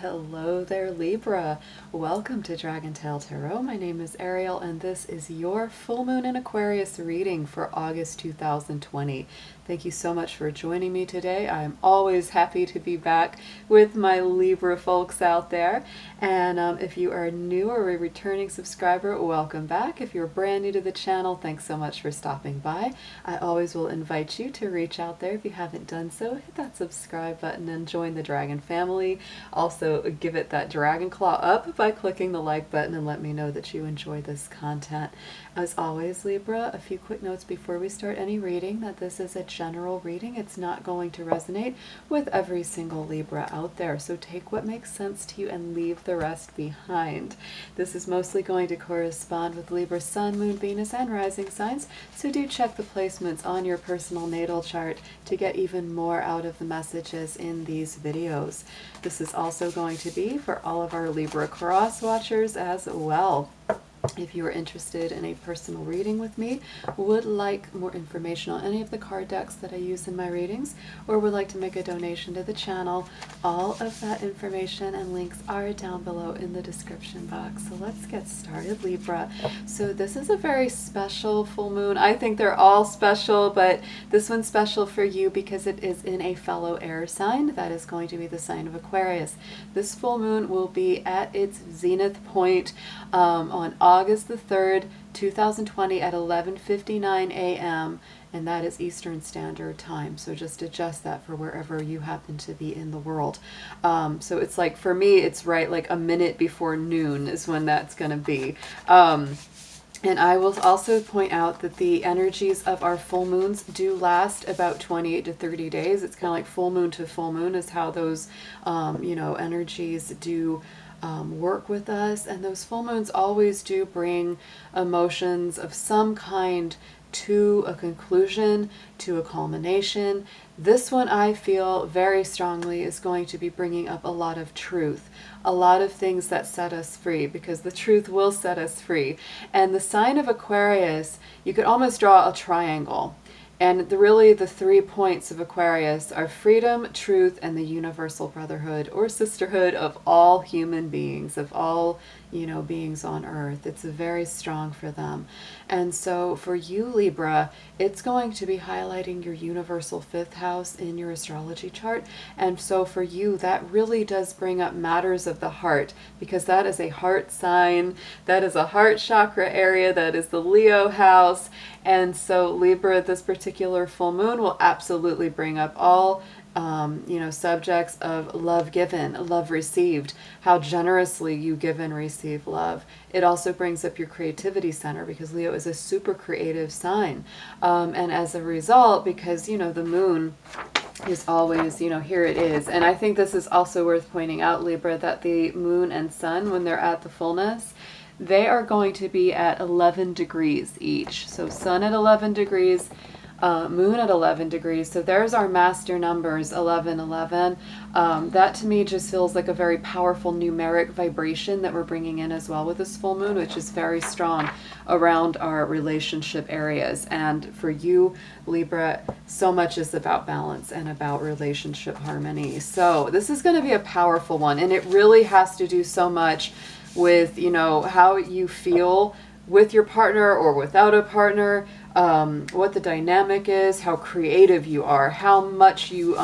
Hello there, Libra. Welcome to DragonTaleTarot. My name is Ariel, and this is your full moon in Aquarius reading for August 2020. Thank you so much for joining me today. I'm always happy to be back with my Libra folks out there. And if you are new or a returning subscriber, welcome back. If you're brand new to the channel, thanks so much for stopping by. I always will invite you to reach out there. If you haven't done so, hit that subscribe button and join the Dragon family. Also, give it that dragon claw up by clicking the like button and let me know that you enjoy this content. As always, Libra, a few quick notes before we start any reading that this is a general reading. It's not going to resonate with every single Libra out there, so take what makes sense to you and leave the rest behind. This is mostly going to correspond with Libra Sun, Moon, Venus, and rising signs, so do check the placements on your personal natal chart to get even more out of the messages in these videos. This is also going to be for all of our Libra cross watchers as well. If you are interested in a personal reading with me, would like more information on any of the card decks that I use in my readings, or would like to make a donation to the channel, all of that information and links are down below in the description box. So let's get started, Libra. So this is a very special full moon. I think they're all special, but this one's special for you because it is in a fellow air sign. That is going to be the sign of Aquarius. This full moon will be at its zenith point on August the 3rd, 2020 at 11:59 a.m. and that is Eastern Standard Time. So just adjust that for wherever you happen to be in the world. So it's like, for me, it's right like a minute before noon is when that's going to be. And I will also point out that the energies of our full moons do last about 28 to 30 days. It's kind of like full moon to full moon is how those, energies do work with us. And those full moons always do bring emotions of some kind to a conclusion, to a culmination. This one, I feel very strongly, is going to be bringing up a lot of truth, a lot of things that set us free, because the truth will set us free. And the sign of Aquarius, you could almost draw a triangle. And really the 3 points of Aquarius are freedom, truth, and the universal brotherhood or sisterhood of all human beings, of all, beings on earth. It's very strong for them. And so for you, Libra, it's going to be highlighting your universal 5th house in your astrology chart. And so for you, that really does bring up matters of the heart, because that is a heart sign. That is a heart chakra area. That is the Leo house. And so Libra, this particular full moon will absolutely bring up all subjects of love given, love received, how generously you give and receive love. It also brings up your creativity center, because Leo is a super creative sign. And as a result, because, the moon is always, here it is. And I think this is also worth pointing out, Libra, that the moon and sun, when they're at the fullness, they are going to be at 11 degrees each. So sun at 11 degrees, moon at 11 degrees. So there's our master numbers, 11, 11. That to me just feels like a very powerful numeric vibration that we're bringing in as well with this full moon, which is very strong around our relationship areas. And for you, Libra, so much is about balance and about relationship harmony. So this is going to be a powerful one, and it really has to do so much with, how you feel with your partner or without a partner, what the dynamic is, how creative you are, how much you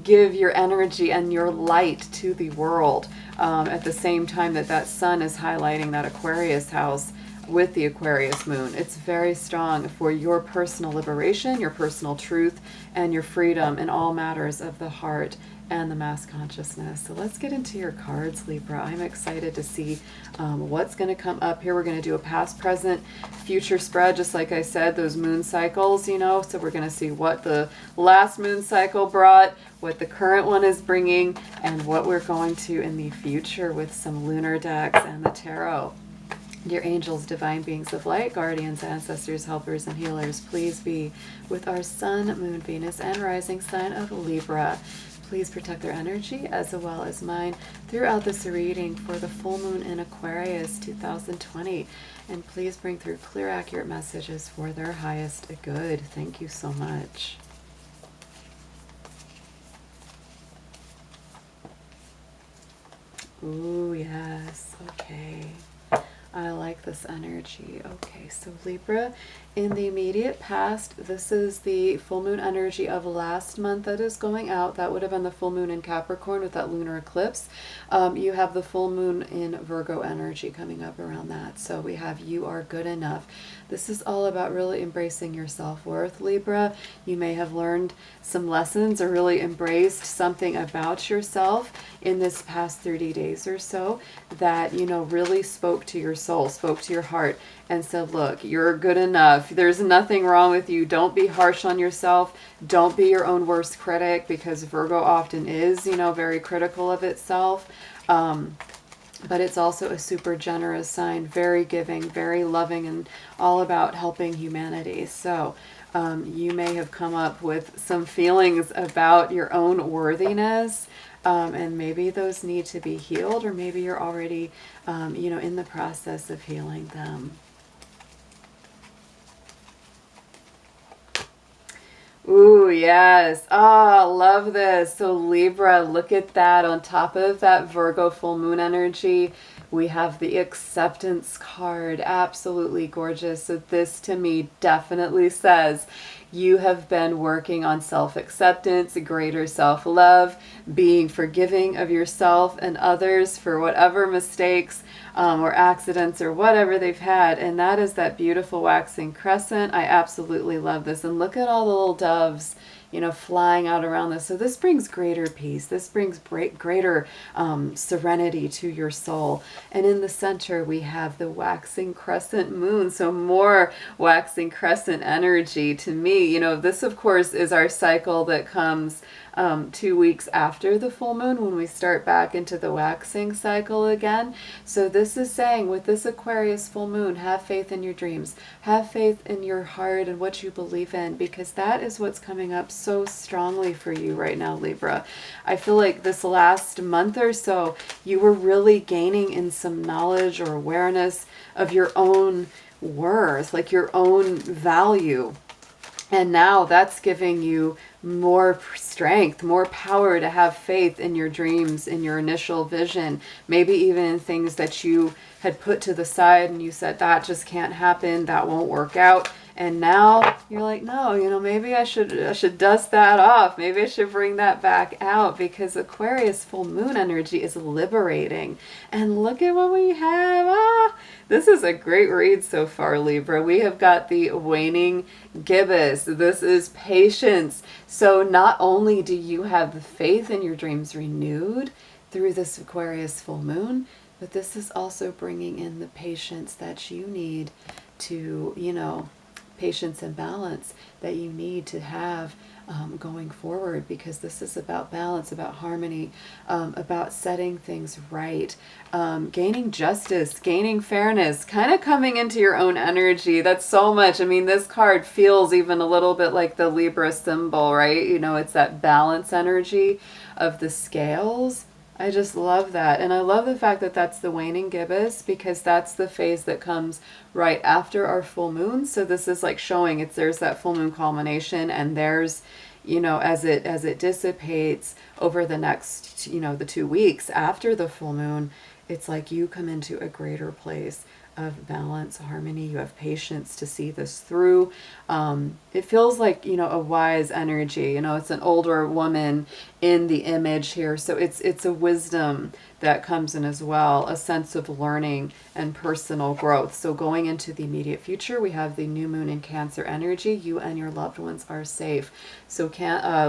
give your energy and your light to the world, at the same time that sun is highlighting that Aquarius house with the Aquarius moon. It's very strong for your personal liberation, your personal truth, and your freedom in all matters of the heart and the mass consciousness. So let's get into your cards, Libra. I'm excited to see what's going to come up here. We're going to do a past, present, future spread, just like I said, those moon cycles, so we're going to see what the last moon cycle brought, what the current one is bringing, and what we're going to in the future with some lunar decks and the tarot. Dear angels, divine beings of light, guardians, ancestors, helpers, and healers, please be with our sun, moon, Venus, and rising sign of Libra. Please protect their energy as well as mine throughout this reading for the full moon in Aquarius 2020. And please bring through clear, accurate messages for their highest good. Thank you so much. Ooh, yes. Okay. I like this energy. Okay, so Libra, in the immediate past, this is the full moon energy of last month that is going out. That would have been the full moon in Capricorn with that lunar eclipse. You have the full moon in Virgo energy coming up around that. So we have you are good enough. This is all about really embracing your self-worth, Libra. You may have learned some lessons or really embraced something about yourself in this past 30 days or so that, you know, really spoke to your soul, spoke to your heart, and said, look, you're good enough. There's nothing wrong with you. Don't be harsh on yourself. Don't be your own worst critic, because Virgo often is, you know, very critical of itself. But it's also a super generous sign, very giving, very loving, and all about helping humanity. So you may have come up with some feelings about your own worthiness, and maybe those need to be healed, or maybe you're already, you know, in the process of healing them. Ooh, yes. Ah, love this. So Libra, look at that. On top of that Virgo full moon energy, we have the acceptance card. Absolutely gorgeous. So this to me definitely says you have been working on self-acceptance, greater self-love, being forgiving of yourself and others for whatever mistakes or accidents or whatever they've had. And that is that beautiful waxing crescent. I absolutely love this. And look at all the little doves, you know, flying out around this. So this brings greater peace. This brings greater serenity to your soul. And in the center, we have the waxing crescent moon. So more waxing crescent energy to me. You know, this, of course, is our cycle that comes 2 weeks after the full moon, when we start back into the waxing cycle again. So this is saying, with this Aquarius full moon, have faith in your dreams, have faith in your heart and what you believe in, because that is what's coming up so strongly for you right now, Libra. I feel like this last month or so, you were really gaining in some knowledge or awareness of your own worth, like your own value. And now that's giving you more strength, more power to have faith in your dreams, in your initial vision, maybe even in things that you had put to the side and you said, that just can't happen, that won't work out. And now you're like, no, you know, maybe I should dust that off. Maybe I should bring that back out, because Aquarius full moon energy is liberating. And look at what we have. Ah, this is a great read so far, Libra. We have got the waning gibbous. This is patience. So not only do you have the faith in your dreams renewed through this Aquarius full moon, but this is also bringing in the patience that you need to, you know, patience and balance that you need to have going forward, because this is about balance, about harmony, about setting things right, gaining justice, gaining fairness, kind of coming into your own energy. That's so much. I mean, this card feels even a little bit like the Libra symbol, right? You know, it's that balance energy of the scales. I just love that. And I love the fact that that's the waning gibbous, because that's the phase that comes right after our full moon. So this is like showing there's that full moon culmination, and there's, you know, as it dissipates over the next, you know, the 2 weeks after the full moon, it's like you come into a greater place of balance, harmony. You have patience to see this through. It feels like, you know, a wise energy. You know, it's an older woman in the image here. So it's a wisdom that comes in as well, a sense of learning and personal growth. So going into the immediate future, we have the new moon in Cancer energy. You and your loved ones are safe. So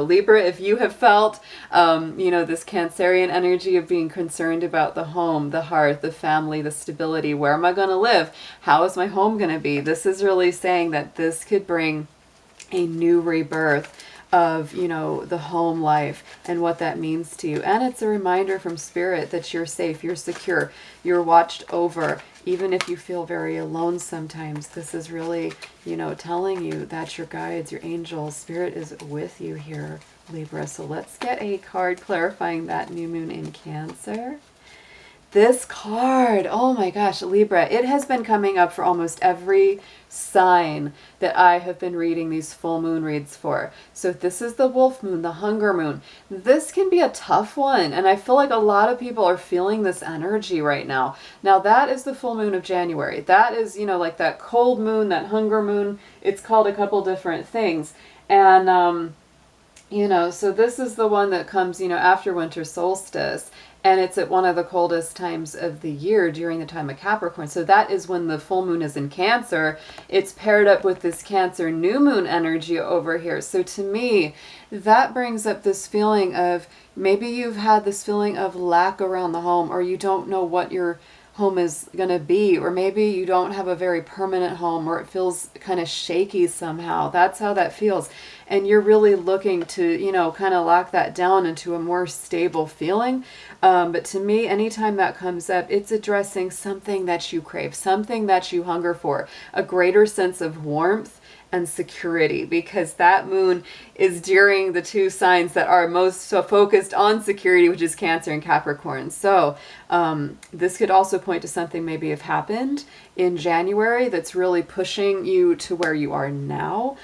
Libra, if you have felt, you know, this Cancerian energy of being concerned about the home, the hearth, the family, the stability, where am I going to live? How is my home going to be? This is really saying that this could bring a new rebirth of, you know, the home life and what that means to you. And it's a reminder from Spirit that you're safe, you're secure, you're watched over. Even if you feel very alone sometimes, this is really, you know, telling you that your guides, your angels, Spirit is with you here, Libra. So let's get a card clarifying that new moon in Cancer. This card, oh my gosh, Libra, it has been coming up for almost every sign that I have been reading these full moon reads for. So this is the wolf moon, the hunger moon. This can be a tough one, and I feel like a lot of people are feeling this energy right now. Now that is the full moon of January. That is, you know, like that cold moon, that hunger moon. It's called a couple different things. And you know, so this is the one that comes, you know, after winter solstice. And it's at one of the coldest times of the year during the time of Capricorn. So that is when the full moon is in Cancer. It's paired up with this Cancer new moon energy over here. So to me, that brings up this feeling of maybe you've had this feeling of lack around the home, or you don't know what your home is going to be, or maybe you don't have a very permanent home, or it feels kind of shaky somehow. That's how that feels. And you're really looking to, you know, kind of lock that down into a more stable feeling. But to me, anytime that comes up, it's addressing something that you crave, something that you hunger for, a greater sense of warmth and security, because that moon is during the two signs that are most so focused on security, which is Cancer and Capricorn. So this could also point to something maybe have happened in January that's really pushing you to where you are now.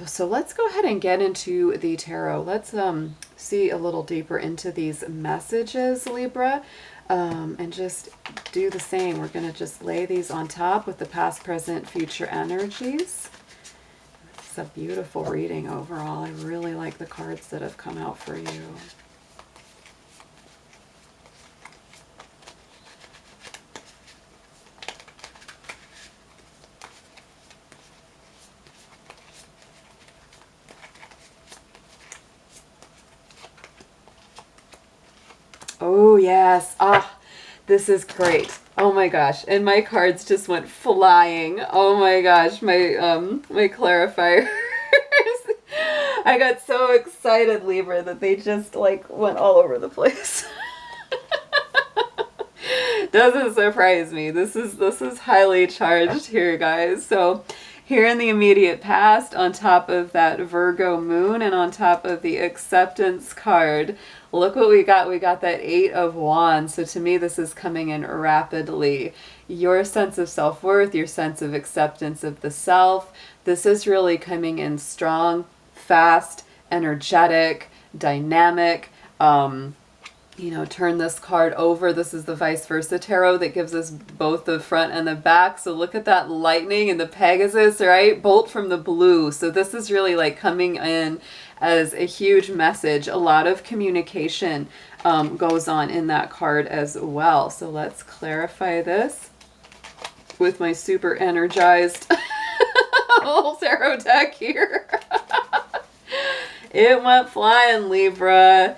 So let's go ahead and get into the tarot. Let's see a little deeper into these messages, Libra. And just do the same. We're going to just lay these on top with the past, present, future energies. It's a beautiful reading overall. I really like the cards that have come out for you. Oh, yes. Ah, this is great. Oh my gosh. And my cards just went flying. Oh my gosh. My clarifiers. I got so excited, Libra, that they just like went all over the place. Doesn't surprise me. This is highly charged here, guys. So here in the immediate past, on top of that Virgo moon and on top of the acceptance card, look what we got. We got that 8 of Wands. So to me, this is coming in rapidly. Your sense of self-worth, your sense of acceptance of the self. This is really coming in strong, fast, energetic, dynamic. You know, turn this card over. This is the vice versa tarot that gives us both the front and the back. So look at that lightning and the Pegasus, right? Bolt from the blue. So this is really like coming in as a huge message. A lot of communication goes on in that card as well. So let's clarify this with my super energized whole tarot deck here. It went flying, Libra.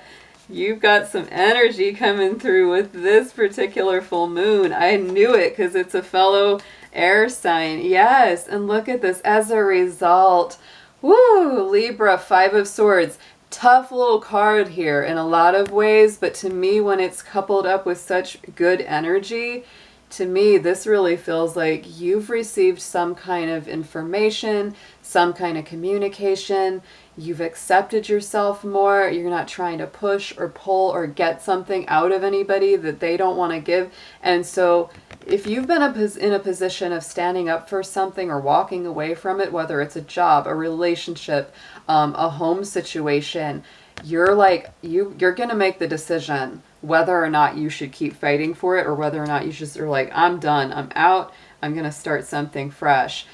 You've got some energy coming through with this particular full moon. I knew it because it's a fellow air sign. Yes, and look at this. As a result, woo, Libra, 5 of Swords. Tough little card here in a lot of ways, but to me, when it's coupled up with such good energy, to me, this really feels like you've received some kind of information, some kind of communication. You've accepted yourself more. You're not trying to push or pull or get something out of anybody that they don't want to give. And so if you've been in a position of standing up for something or walking away from it, whether it's a job, a relationship, a home situation, you're like, you're going to make the decision whether or not you should keep fighting for it, or whether or not you just are like, I'm done, I'm out, I'm going to start something fresh.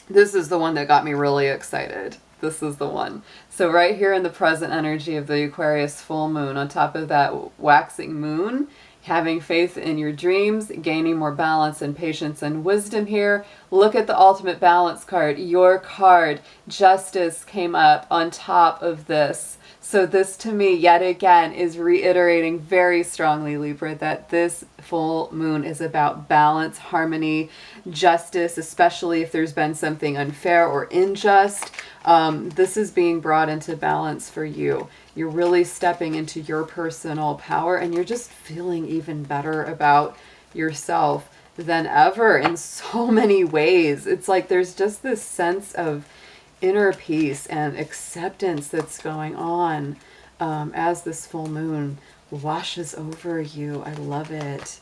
This is the one that got me really excited. This is the one. So right here in the present energy of the Aquarius full moon, on top of that waxing moon, having faith in your dreams, gaining more balance and patience and wisdom here. Look at the ultimate balance card. Your card, Justice, came up on top of this. So this to me, yet again, is reiterating very strongly, Libra, that this full moon is about balance, harmony, justice, especially if there's been something unfair or unjust. This is being brought into balance for you. You're really stepping into your personal power, and you're just feeling even better about yourself than ever in so many ways. It's like there's just this sense of inner peace and acceptance that's going on as this full moon washes over you. I love it.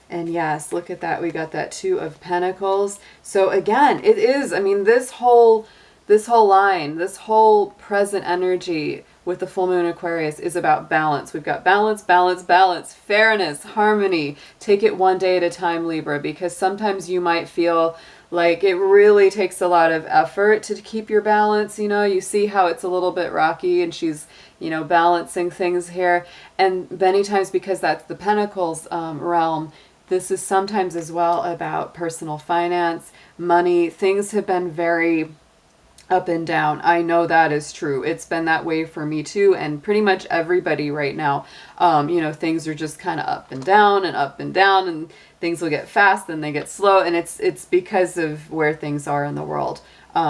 And yes, look at that. We got that Two of Pentacles. So again, it is, I mean, this whole line, this whole present energy with the full moon Aquarius is about balance. We've got balance, balance, balance, fairness, harmony. Take it one day at a time, Libra, because sometimes you might feel like it really takes a lot of effort to keep your balance. You know, you see how it's a little bit rocky and she's, you know, balancing things here. And many times, because that's the Pentacles realm, this is sometimes as well about personal finance, money. Things have been very up and down. I know that is true. It's been that way for me too, and pretty much everybody right now. You know, things are just kind of up and down and up and down, and things will get fast, then they get slow, and it's because of where things are in the world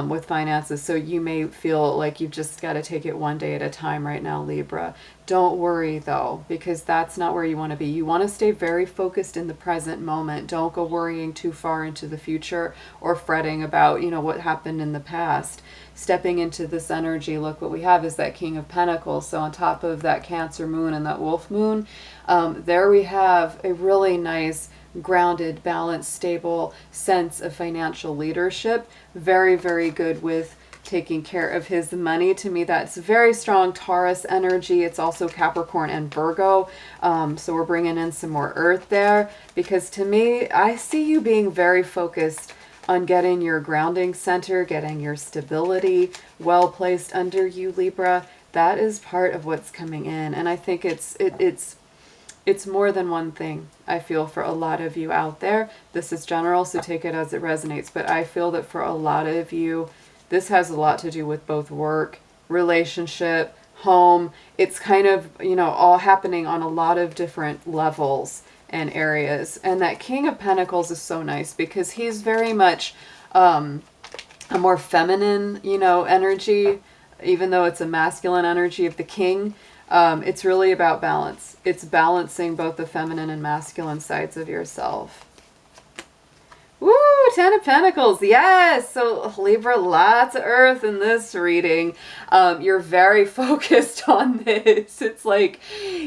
with finances. So you may feel like you've just got to take it one day at a time right now, Libra. Don't worry though, because that's not where you want to be. You want to stay very focused in the present moment. Don't go worrying too far into the future or fretting about, you know, what happened in the past. Stepping into this energy, look what we have is that King of Pentacles. So on top of that Cancer moon and that Wolf moon, there we have a really nice grounded, balanced, stable sense of financial leadership. Very, very good with taking care of his money. To me, that's very strong Taurus energy. It's also Capricorn and Virgo. So we're bringing in some more earth there, because to me, I see you being very focused on getting your grounding center, getting your stability well placed under you, Libra. That is part of what's coming in. And I think it's more than one thing. I feel for a lot of you out there. This is general, so take it as it resonates. But I feel that for a lot of you, this has a lot to do with both work, relationship, home. It's kind of, you know, all happening on a lot of different levels and areas. And that King of Pentacles is so nice because he's very much a more feminine, you know, energy, even though it's a masculine energy of the king. It's really about balance. It's balancing both the feminine and masculine sides of yourself. Woo! Ten of Pentacles. Yes! So Libra, lots of earth in this reading. You're very focused on this. It's like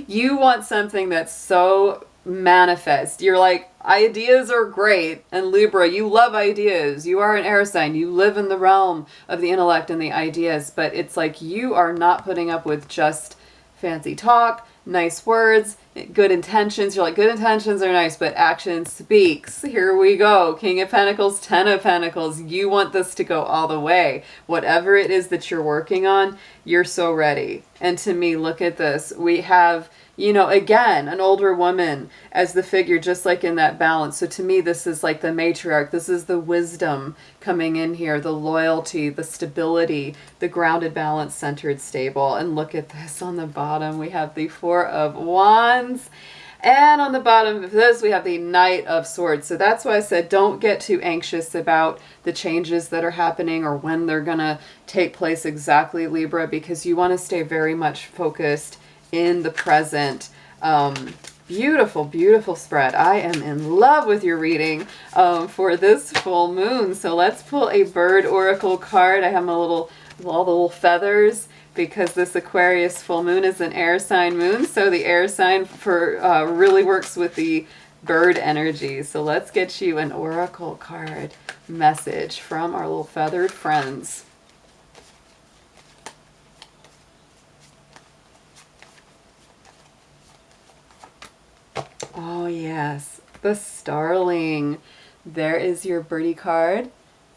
you want something that's so manifest. You're like, ideas are great. And Libra, you love ideas. You are an air sign. You live in the realm of the intellect and the ideas. But it's like you are not putting up with just fancy talk, nice words, good intentions. You're like, good intentions are nice, but action speaks. Here we go. King of Pentacles, Ten of Pentacles. You want this to go all the way. Whatever it is that you're working on, you're so ready. And to me, look at this. We have, you know, again, an older woman as the figure, just like in that balance. So to me, this is like the matriarch. This is the wisdom coming in here, the loyalty, the stability, the grounded, balanced, centered, stable. And look at this on the bottom. We have the Four of Wands. And on the bottom of this, we have the Knight of Swords. So that's why I said don't get too anxious about the changes that are happening or when they're going to take place exactly, Libra, because you want to stay very much focused in the present. Beautiful, beautiful spread. I am in love with your reading for this full moon. So let's pull a bird oracle card. I have my all the little feathers because this Aquarius full moon is an air sign moon. So the air sign for really works with the bird energy. So let's get you an oracle card message from our little feathered friends. Oh yes, the starling. There is your birdie card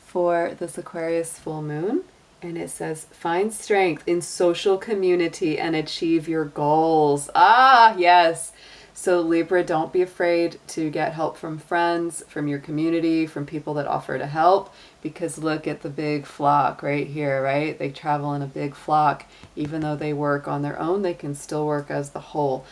for this Aquarius full moon. And it says, find strength in social community and achieve your goals. Ah, yes. So Libra, don't be afraid to get help from friends, from your community, from people that offer to help. Because look at the big flock right here, right? They travel in a big flock. Even though they work on their own, they can still work as the whole.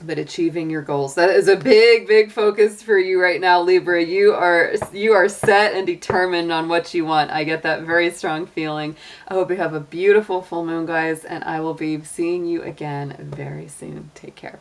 But achieving your goals, that is a big, big focus for you right now, Libra. You are set and determined on what you want. I get that very strong feeling. I hope you have a beautiful full moon, guys, and I will be seeing you again very soon. Take care.